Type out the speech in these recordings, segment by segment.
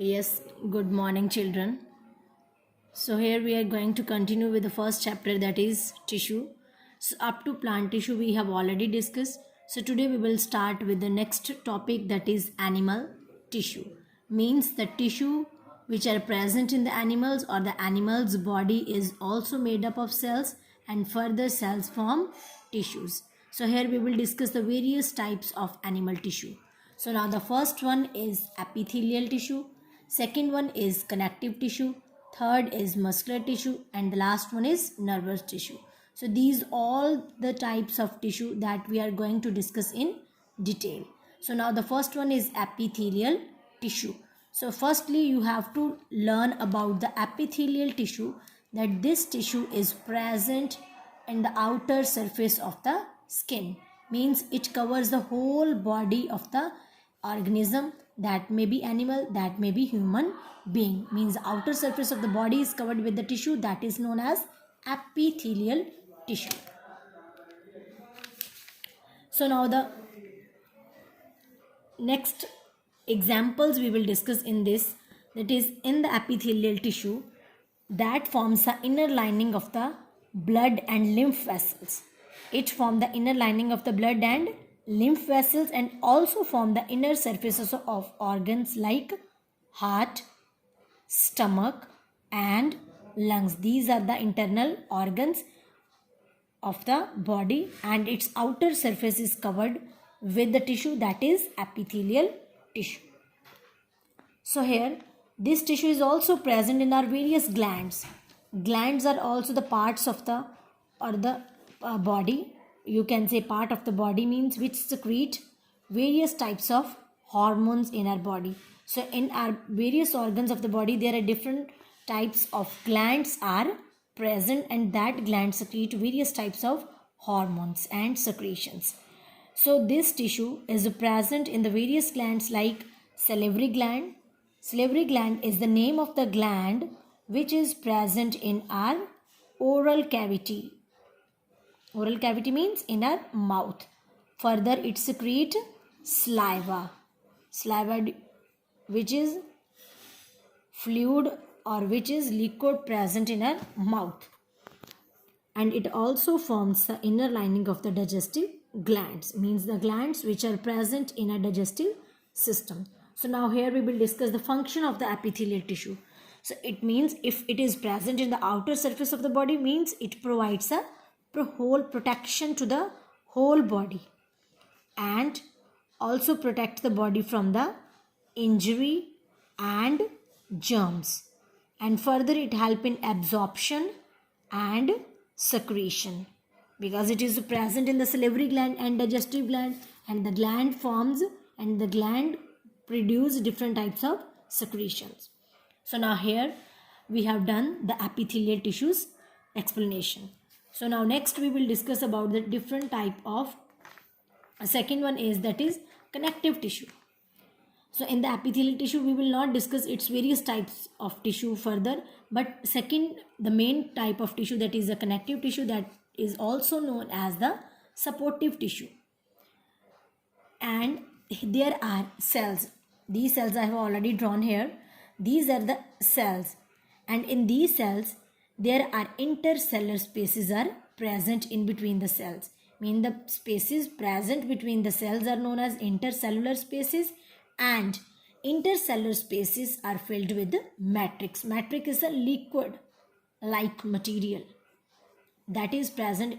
Yes, good morning, children. So, here we are going to continue with the first chapter, that is tissue. So, up to plant tissue, we have already discussed. So, today we will start with the next topic, that is animal tissue. Means the tissue which are present in the animals or the animal's body is also made up of cells, and further cells form tissues. So, here we will discuss the various types of animal tissue. So, now the first one is epithelial tissue. Second one is connective tissue, third is muscular tissue, and the last one is nervous tissue. So these all the types of tissue that we are going to discuss in detail. So now the first one is epithelial tissue. So firstly you have to learn about the epithelial tissue, that this tissue is present in the outer surface of the skin. Means it covers the whole body of the organism, that may be animal, that may be human being. Means the outer surface of the body is covered with the tissue, that is known as epithelial tissue. So now the next examples we will discuss in this, that is in the epithelial tissue that forms the inner lining of the blood and lymph vessels. It forms the inner lining of the blood and lymph vessels, and also form the inner surfaces of organs like heart, stomach and lungs. These are the internal organs of the body, and its outer surface is covered with the tissue, that is epithelial tissue. So here this tissue is also present in our various glands. Glands are also the parts of the body. You can say part of the body, means which secrete various types of hormones in our body. So in our various organs of the body, there are different types of glands are present, and that glands secrete various types of hormones and secretions. So this tissue is present in the various glands like salivary gland. Salivary gland is the name of the gland which is present in our oral cavity. Oral cavity means in our mouth. Further, it secretes saliva. Saliva, which is fluid or which is liquid present in our mouth. And it also forms the inner lining of the digestive glands. Means the glands which are present in our digestive system. So now here we will discuss the function of the epithelial tissue. So it means if it is present in the outer surface of the body, means it provides a whole protection to the whole body, and also protect the body from the injury and germs, and further it help in absorption and secretion, because it is present in the salivary gland and digestive gland, and the gland forms and the gland produce different types of secretions. So now here we have done the epithelial tissues explanation. So now next we will discuss about the different type of, second one is, that is connective tissue. So in the epithelial tissue we will not discuss its various types of tissue further, but second, the main type of tissue, that is the connective tissue, that is also known as the supportive tissue. And there are cells. These cells I have already drawn here. These are the cells, and in these cells there are intercellular spaces are present in between the cells. Mean the spaces present between the cells are known as intercellular spaces, and intercellular spaces are filled with matrix. Matrix is a liquid like material that is present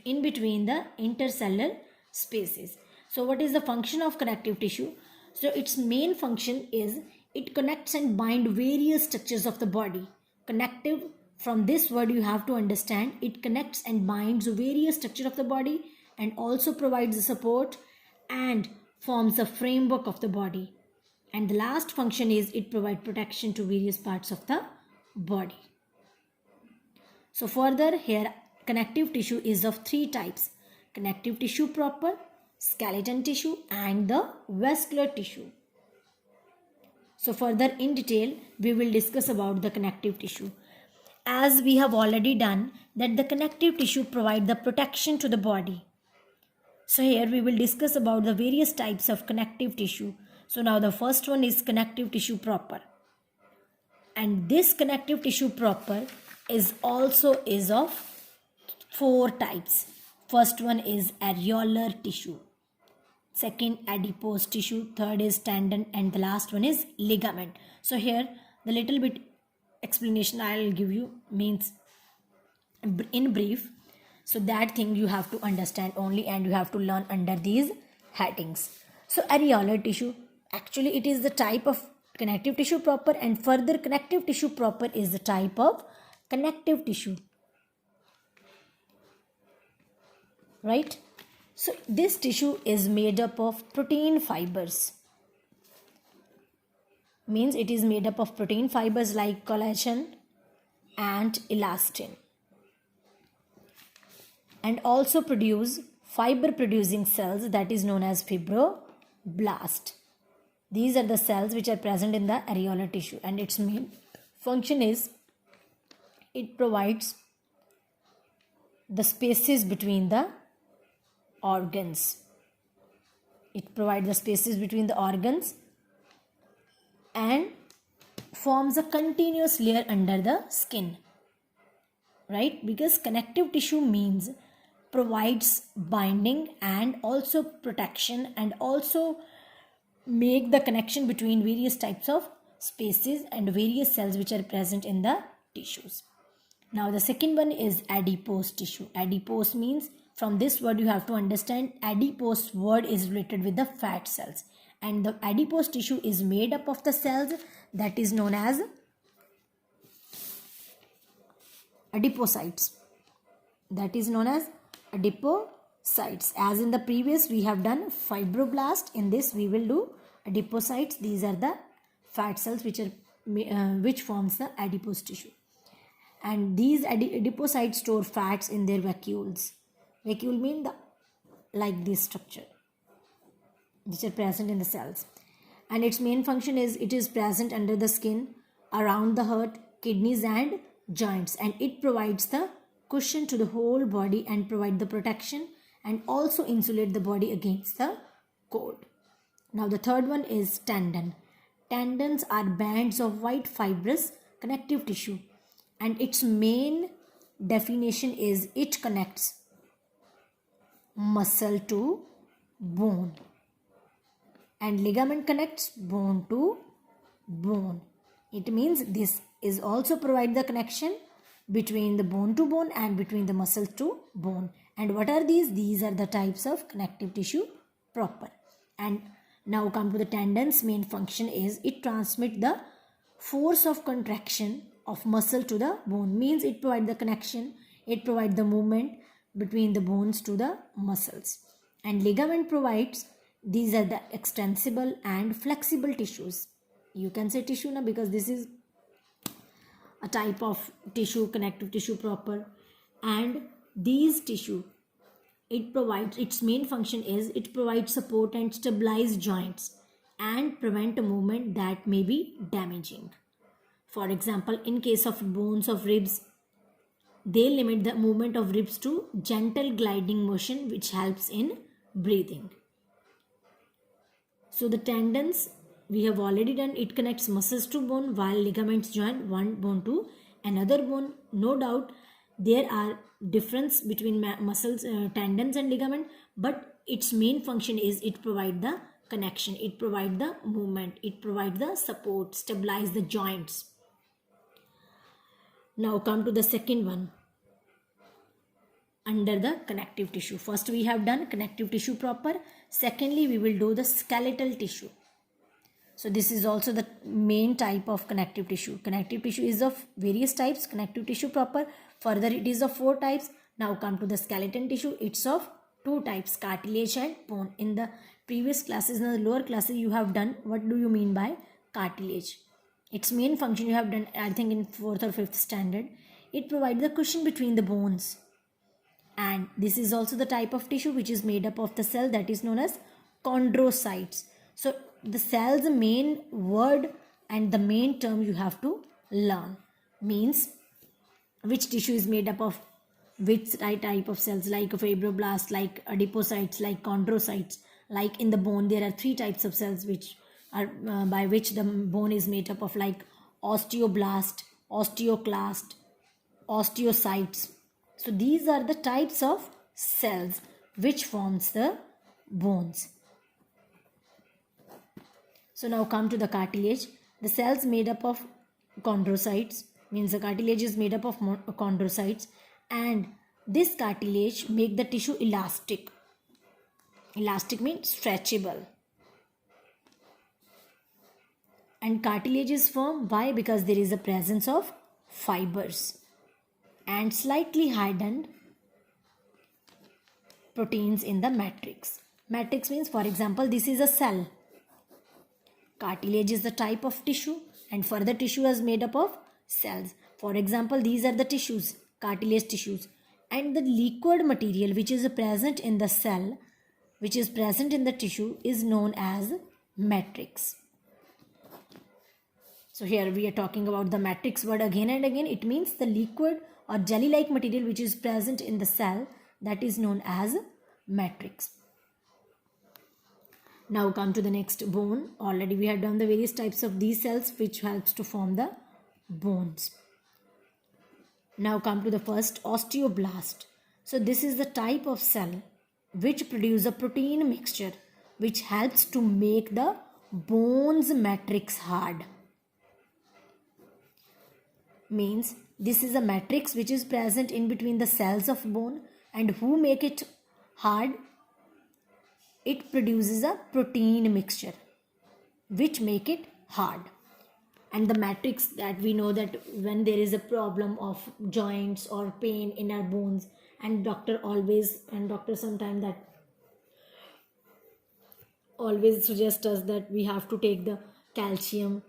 in between the intercellular spaces. So what is the function of connective tissue? So its main function is it connects and binds various structures of the body. Connective, from this word you have to understand, it connects and binds various structures of the body, and also provides the support and forms the framework of the body. And the last function is it provides protection to various parts of the body. So further, here connective tissue is of three types: connective tissue proper, skeleton tissue and the vascular tissue. So further in detail we will discuss about the connective tissue. As we have already done that the connective tissue provide the protection to the body. So here we will discuss about the various types of connective tissue. So now the first one is connective tissue proper. And this connective tissue proper is also is of 4 types. First one is areolar tissue, second adipose tissue, third is tendon, and the last one is ligament. So here the little bit explanation I'll give you means in brief, so that thing you have to understand only, and you have to learn under these headings. So areolar tissue, actually it is the type of connective tissue proper, and further connective tissue proper is the type of connective tissue, right? So this tissue is made up of protein fibers, means it is made up of protein fibers like collagen and elastin, and also produce fiber producing cells that is known as fibroblast. These are the cells which are present in the areolar tissue, and its main function is it provides the spaces between the organs. It provides the spaces between the organs and forms a continuous layer under the skin, right? Because connective tissue means provides binding and also protection, and also make the connection between various types of spaces and various cells which are present in the tissues. Now the second one is adipose tissue. Adipose means, from this word you have to understand, adipose word is related with the fat cells, and the adipose tissue is made up of the cells that is known as adipocytes. That is known as adipocytes. As in the previous we have done fibroblast, in this we will do adipocytes. These are the fat cells which are which forms the adipose tissue, and these adipocytes store fats in their vacuoles. Vacuole mean the like this structure which are present in the cells, and its main function is it is present under the skin, around the heart, kidneys and joints, and it provides the cushion to the whole body and provide the protection and also insulate the body against the cold. Now the third one is tendon. Tendons are bands of white fibrous connective tissue, and its main definition is it connects muscle to bone, and ligament connects bone to bone. It means this is also provide the connection between the bone to bone and between the muscle to bone. And what are these? These are the types of connective tissue proper. And now come to the tendons. Main function is it transmit the force of contraction of muscle to the bone, means it provide the connection, it provide the movement between the bones to the muscles. And ligament provides, these are the extensible and flexible tissues. You can say tissue now because this is a type of tissue, connective tissue proper. And these tissue, it provides, its main function is it provides support and stabilize joints and prevent a movement that may be damaging. For example, in case of bones of ribs, they limit the movement of ribs to gentle gliding motion, which helps in breathing. So the tendons we have already done, it connects muscles to bone, while ligaments join one bone to another bone. No doubt there are difference between muscles, tendons and ligament, but its main function is it provide the connection, it provide the movement, it provide the support, stabilize the joints. Now come to the second one under the connective tissue. First we have done connective tissue proper. Secondly, we will do the skeletal tissue. So this is also the main type of connective tissue. Connective tissue is of various types. Connective tissue proper, further it is of 4 types. Now come to the skeleton tissue. It's of 2 types, cartilage and bone. In the previous classes, in the lower classes, you have done what do you mean by cartilage. Its main function you have done, I think, in 4th or 5th standard. It provides the cushion between the bones. And this is also the type of tissue which is made up of the cell that is known as chondrocytes. So the cell's main word and the main term you have to learn, means which tissue is made up of which type of cells, like fibroblasts, like adipocytes, like chondrocytes. Like in the bone there are 3 types of cells which are by which the bone is made up of, like osteoblast, osteoclast, osteocytes. So these are the types of cells which forms the bones. So now come to the cartilage. The cells made up of chondrocytes, means the cartilage is made up of chondrocytes, and this cartilage make the tissue elastic. Elastic means stretchable. And cartilage is firm. Why? Because there is a presence of fibers and slightly hardened proteins in the matrix. Matrix means, for example, this is a cell. Cartilage is the type of tissue, and further tissue is made up of cells. For example, these are the tissues, cartilage tissues, and the liquid material which is present in the cell, which is present in the tissue, is known as matrix. So here we are talking about the matrix word again and again. It means the liquid or jelly-like material which is present in the cell, that is known as matrix. Now come to the next, bone. Already we have done the various types of these cells which helps to form the bones. Now come to the first, osteoblast. So this is the type of cell which produce a protein mixture which helps to make the bones matrix hard. Means this is a matrix which is present in between the cells of bone, and who make it hard? It produces a protein mixture which make it hard. And the matrix, that we know that when there is a problem of joints or pain in our bones, and doctor sometimes that always suggest us that we have to take the calcium,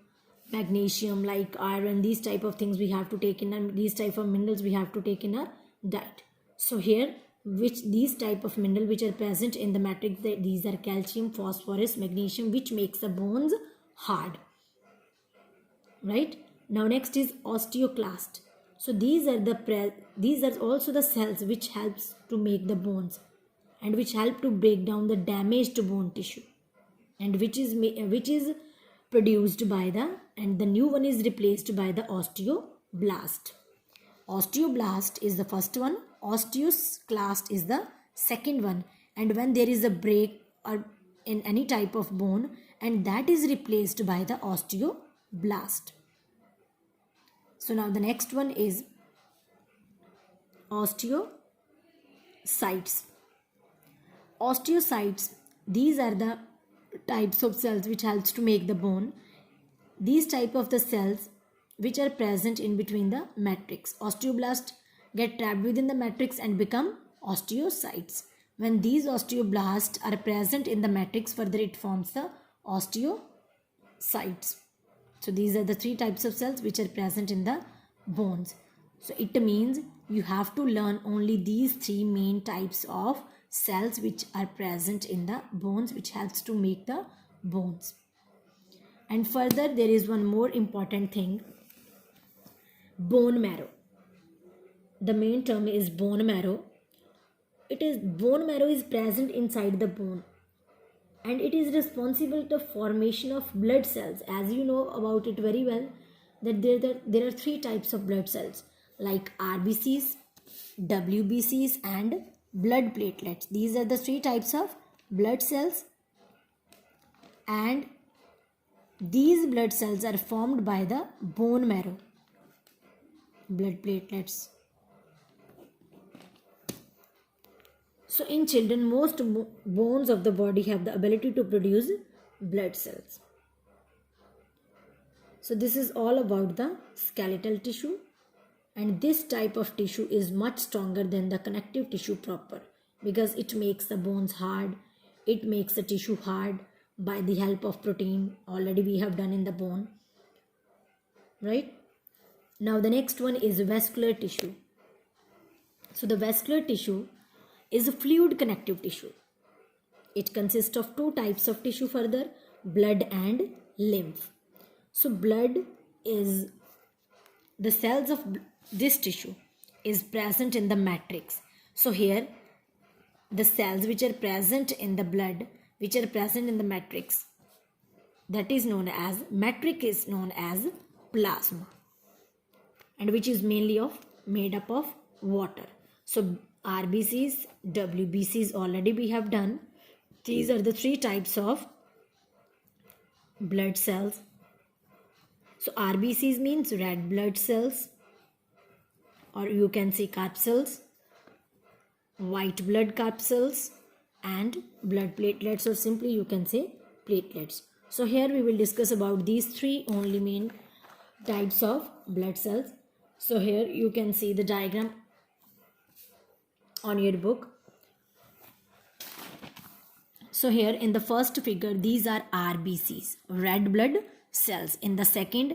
magnesium, like iron, these type of things we have to take in, and these type of minerals we have to take in our diet. So here, which these type of mineral which are present in the matrix, these are calcium, phosphorus, magnesium, which makes the bones hard. Right? Now next is osteoclast. So these are also the cells which helps to make the bones, and which help to break down the damaged bone tissue, and which is produced by the new one is replaced by the osteoblast. Osteoblast is the first one, osteoclast is the second one. And when there is a break or in any type of bone, and that is replaced by the osteoblast. So now the next one is osteocytes. Osteocytes, these are the types of cells which helps to make the bone. These type of the cells which are present in between the matrix. Osteoblast get trapped within the matrix and become osteocytes. When these osteoblasts are present in the matrix, further it forms the osteocytes. So these are the three types of cells which are present in the bones. So it means you have to learn only these three main types of cells which are present in the bones, which helps to make the bones. And further there is one more important thing, bone marrow. The main term is bone marrow. Bone marrow is present inside the bone, and it is responsible for formation of blood cells. As you know about it very well, that there are three types of blood cells, like RBCs, WBCs and blood platelets. These are the three types of blood cells, and these blood cells are formed by the bone marrow, blood platelets. So in children, most bones of the body have the ability to produce blood cells. So this is all about the skeletal tissue, and this type of tissue is much stronger than the connective tissue proper, because it makes the bones hard. It makes the tissue hard by the help of protein. Already we have done in the bone, right? Now the next one is vascular tissue. So the vascular tissue is a fluid connective tissue. It consists of two types of tissue further, blood and lymph. So blood is the cells of this tissue is present in the matrix. So here the cells which are present in the blood, which are present in the matrix, that is known as, matrix is known as plasma, and which is mainly made up of water. So RBCs, WBCs already we have done. These are the three types of blood cells. So RBCs means red blood cells, or you can say corpuscles, white blood corpuscles, and blood platelets, or simply you can say platelets. So here we will discuss about these three only main types of blood cells. So here you can see the diagram on your book. So here in the first figure, these are RBCs, red blood cells. In the second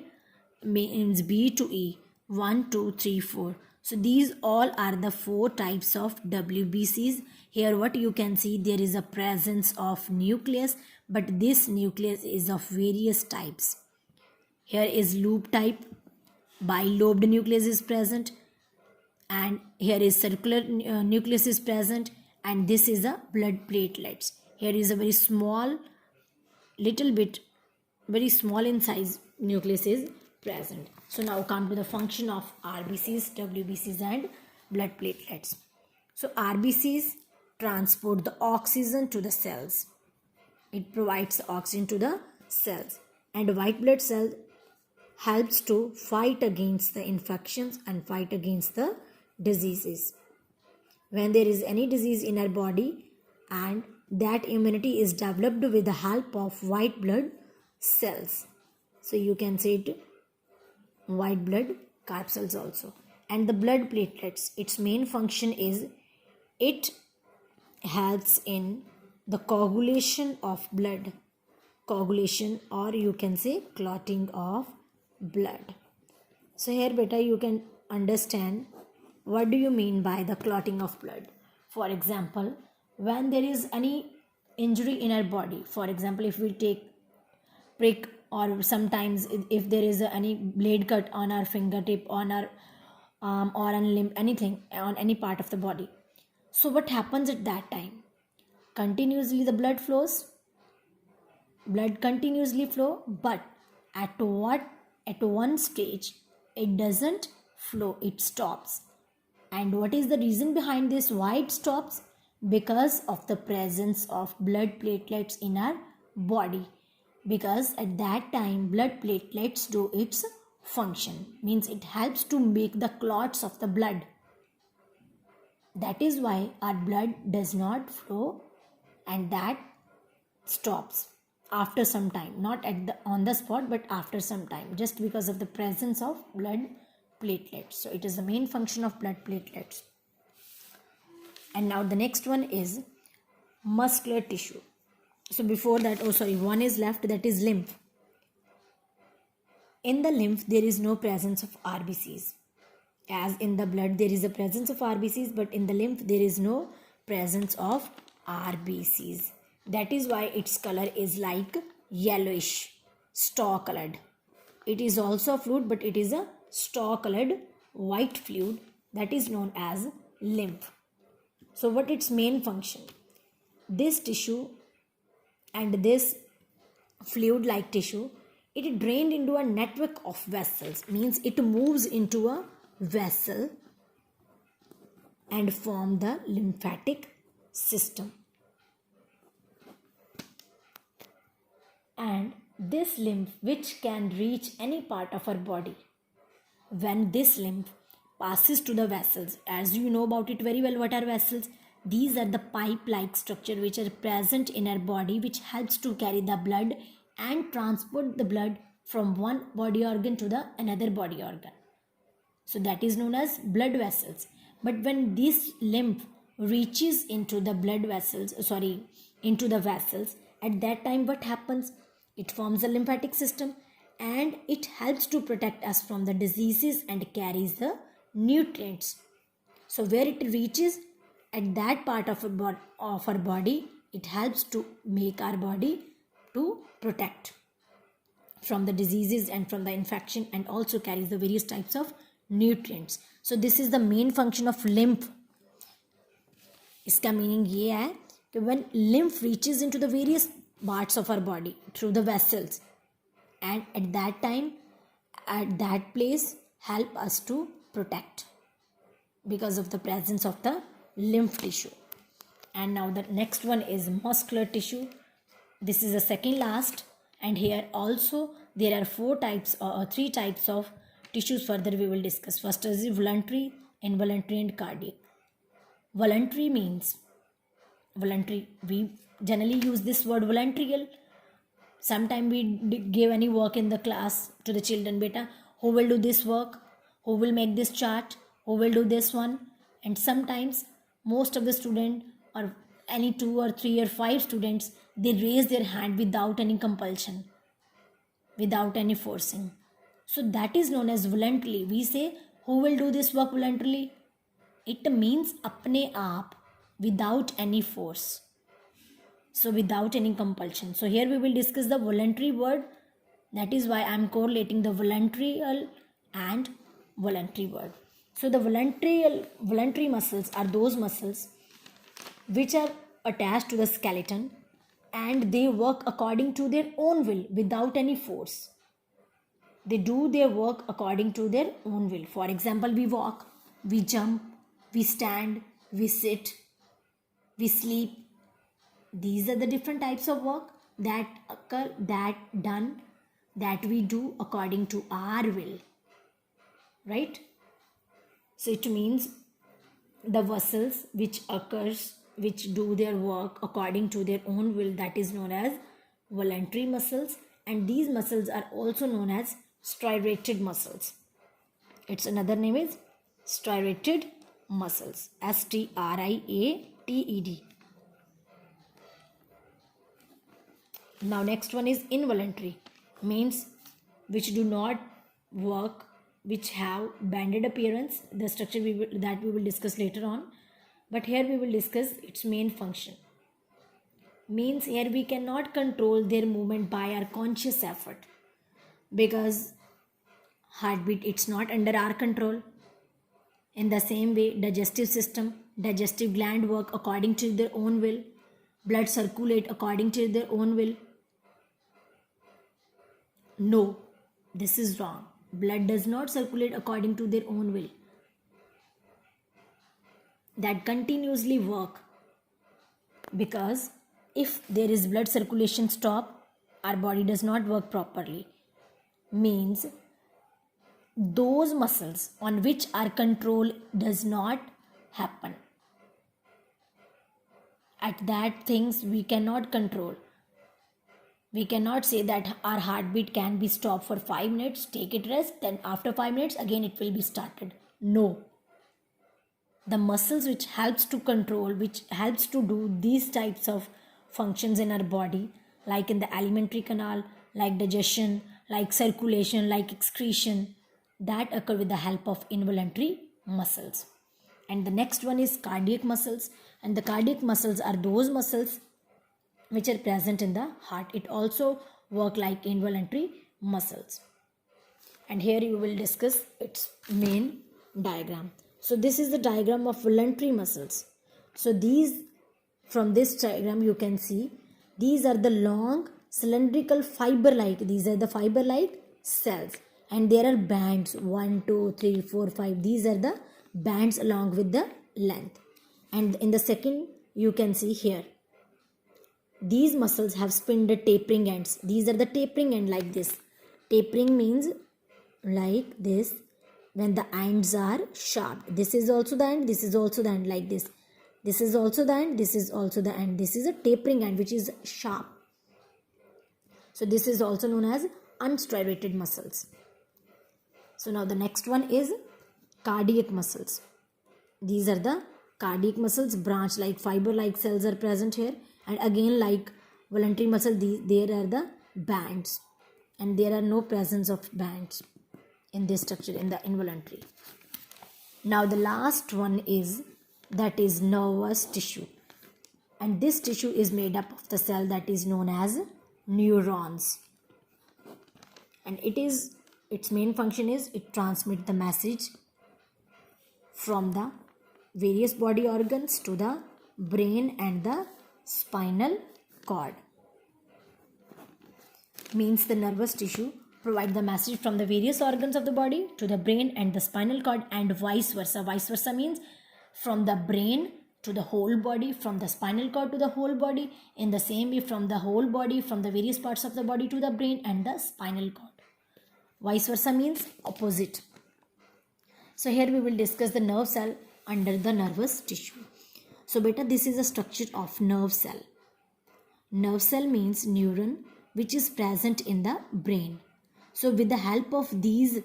means B to E, 1, 2, 3, 4. So these all are the four types of WBCs. Here what you can see, there is a presence of nucleus, but this nucleus is of various types. Here is loop type, bilobed nucleus is present, and here is circular nucleus is present, and this is a blood platelets. Here is a very small, little bit, very small in size nucleus is present. So now come to the function of RBCs, WBCs and blood platelets. So RBCs transport the oxygen to the cells. It provides oxygen to the cells, and white blood cell helps to fight against the infections and fight against the diseases. When there is any disease in our body, and that immunity is developed with the help of white blood cells. So you can say it white blood corpuscles also. And the blood platelets, its main function is it helps in the coagulation of blood, coagulation, or you can say clotting of blood. So here beta you can understand what do you mean by the clotting of blood. For example, when there is any injury in our body, for example, if we take prick, or sometimes if there is any blade cut on our fingertip, on our arm or on limb, anything on any part of the body. So what happens at that time? Continuously the blood flows, blood continuously flow, but at one stage it doesn't flow, it stops. And what is the reason behind this? Why it stops? Because of the presence of blood platelets in our body. Because at that time blood platelets do its function, means it helps to make the clots of the blood. That is why our blood does not flow, and that stops after some time, not on the spot, but after some time, just because of the presence of blood platelets. So it is the main function of blood platelets. And now the next one is muscular tissue. So before that, one is left, that is lymph. In the lymph there is no presence of RBCs. As in the blood there is a presence of RBCs, but in the lymph there is no presence of RBCs. That is why its color is like yellowish, straw colored. It is also a fluid, but it is a straw colored white fluid that is known as lymph. So what its main function? This tissue and this fluid like tissue, it drained into a network of vessels, means it moves into a vessel and form the lymphatic system. And this lymph which can reach any part of our body, when this lymph passes to the vessels, as you know about it very well, what are vessels? These are the pipe-like structure which are present in our body, which helps to carry the blood and transport the blood from one body organ to the another body organ. So that is known as blood vessels. But when this lymph reaches into the blood vessels, into the vessels, at that time what happens? It forms a lymphatic system, and it helps to protect us from the diseases and carries the nutrients. So where it reaches, at that part of our body, it helps to make our body to protect from the diseases and from the infection, and also carries the various types of nutrients. So this is the main function of lymph. इसका meaning ये है कि when lymph reaches into the various parts of our body through the vessels, and at that time at that place help us to protect because of the presence of the lymph tissue. And now the next one is muscular tissue. This is the second last, and here also there are three types of tissues further we will discuss. First is voluntary, involuntary, and cardiac. Voluntary means voluntary. We generally use this word voluntary. Sometimes we give any work in the class to the children, beta, who will do this work, who will make this chart, who will do this one. And sometimes most of the student, or any 2 or 3 or 5 students, they raise their hand without any compulsion, without any forcing. So that is known as voluntarily. We say, who will do this work voluntarily? It means apne aap, without any force. So without any compulsion. So here we will discuss the voluntary word. That is why I am correlating the voluntary and voluntary word. So the voluntary muscles are those muscles which are attached to the skeleton and they work according to their own will without any force. They do their work according to their own will. For example, we walk, we jump, we stand, we sit, we sleep. These are the different types of work that occur, that we do according to our will. Right? So it means the muscles which do their work according to their own will, that is known as voluntary muscles, and these muscles are also known as striated muscles. Its another name is striated muscles, STRIATED. Now next one is involuntary, means which do not work, which have banded appearance. The structure we will discuss later on, but here we will discuss its main function. Means here we cannot control their movement by our conscious effort, because heartbeat, it's not under our control. In the same way, digestive system, digestive gland work according to their own will. Blood circulate according to their own will. No, this is wrong. Blood does not circulate according to their own will. That continuously work, because if there is blood circulation stop, our body does not work properly. Means those muscles on which our control does not happen, at that things we cannot control. We cannot say that our heartbeat can be stopped for 5 minutes, take it rest, then after 5 minutes again it will be started. No. The muscles which helps to control, which helps to do these types of functions in our body, like in the alimentary canal, like digestion, like circulation, like excretion, that occur with the help of involuntary muscles. And the next one is cardiac muscles, and the cardiac muscles are those muscles which are present in the heart. It also work like involuntary muscles. And here you will discuss its main diagram. So this is the diagram of voluntary muscles. So these, from this diagram you can see, these are the long cylindrical fiber-like, these are the fiber-like cells, and there are bands, 1, 2, 3, 4, 5. These are the bands along with the length. And in the second you can see here, these muscles have spindle tapering ends. These are the tapering end, like this. Tapering means like this, when the ends are sharp. This is also the end, this is also the end, like this. This is also the end, this is also the end. This is a tapering end which is sharp. So this is also known as unstriated muscles. So now the next one is cardiac muscles. These are the cardiac muscles, branch like fiber like cells are present here. And again, like voluntary muscle, there are the bands, and there are no presence of bands in this structure in the involuntary. Now the last one is, that is nervous tissue, and this tissue is made up of the cell that is known as neurons, and its main function is it transmits the message from the various body organs to the brain and the spinal cord. Means the nervous tissue provide the message from the various organs of the body to the brain and the spinal cord, and vice versa. Vice versa means from the brain to the whole body, from the spinal cord to the whole body. In the same way, from the whole body, from the various parts of the body to the brain and the spinal cord. Vice versa means opposite. So here we will discuss the nerve cell under the nervous tissue. So beta, this is a structure of nerve cell. Nerve cell means neuron which is present in the brain. So with the help of these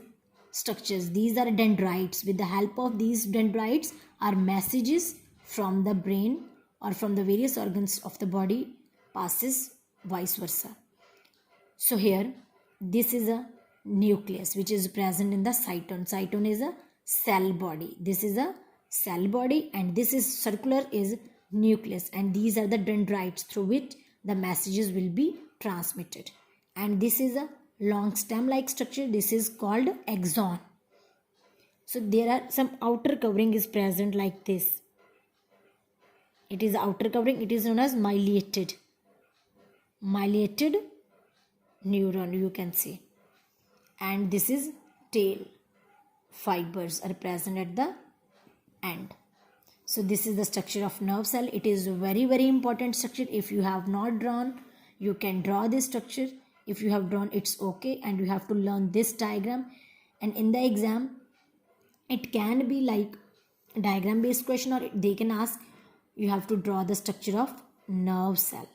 structures, these are dendrites. With the help of these dendrites are messages from the brain or from the various organs of the body passes vice versa. So here this is a nucleus which is present in the cytone. Cytone is a cell body. This is a cell body and this is circular is nucleus, and these are the dendrites through which the messages will be transmitted. And this is a long stem like structure. This is called axon. So there are some outer covering is present like this. It is outer covering. It is known as myelinated neuron, you can see. And this is tail fibers are present at the end. So this is the structure of nerve cell. It is very, very important structure. If you have not drawn, you can draw this structure. If you have drawn, it's okay, and you have to learn this diagram. And in the exam, it can be like diagram based question, or they can ask you have to draw the structure of nerve cell.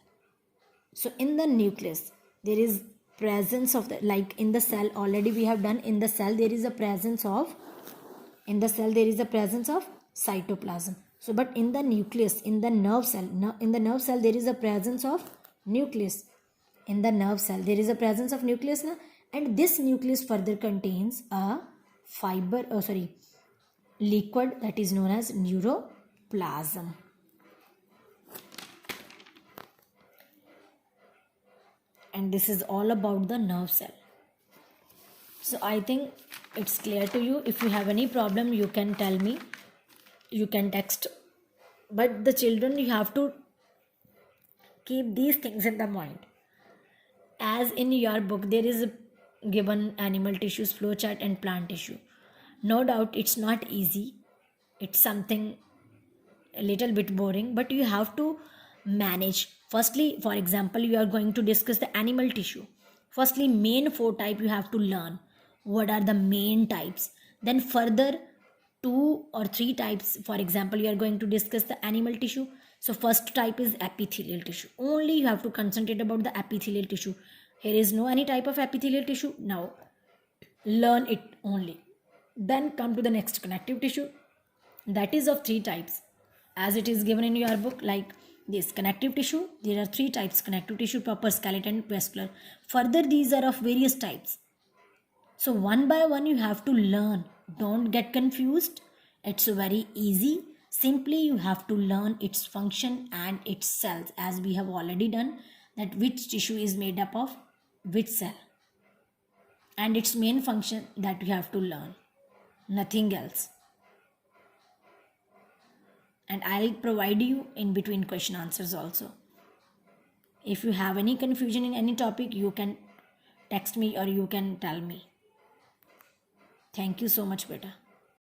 So in the nucleus there is presence of the, like in the cell already we have done, in the cell there is a presence of cytoplasm. So but in the nucleus, in the nerve cell there is a presence of nucleus. In the nerve cell there is a presence of nucleus now, and this nucleus further contains a liquid that is known as neuroplasm. And this is all about the nerve cell. So I think it's clear to you. If you have any problem, you can tell me, you can text. But the children, you have to keep these things in the mind. As in your book there is a given animal tissues, flowchart and plant tissue. No doubt it's not easy. It's something a little bit boring, but you have to manage. Firstly, for example, you are going to discuss the animal tissue. Firstly, main 4 type you have to learn. What are the main types? Then further 2 or 3 types. For example, you are going to discuss the animal tissue. So first type is epithelial tissue. Only you have to concentrate about the epithelial tissue. Here is no any type of epithelial tissue. Now learn it only. Then come to the next connective tissue. That is of 3 types. As it is given in your book, like this connective tissue, there are 3 types: connective tissue, proper, skeleton, vascular. Further, these are of various types. So one by one you have to learn. Don't get confused. It's very easy. Simply you have to learn its function and its cells, as we have already done, that which tissue is made up of which cell, and its main function, that you have to learn. Nothing else. And I'll provide you in between question answers also. If you have any confusion in any topic, you can text me or you can tell me. Thank you so much, beta.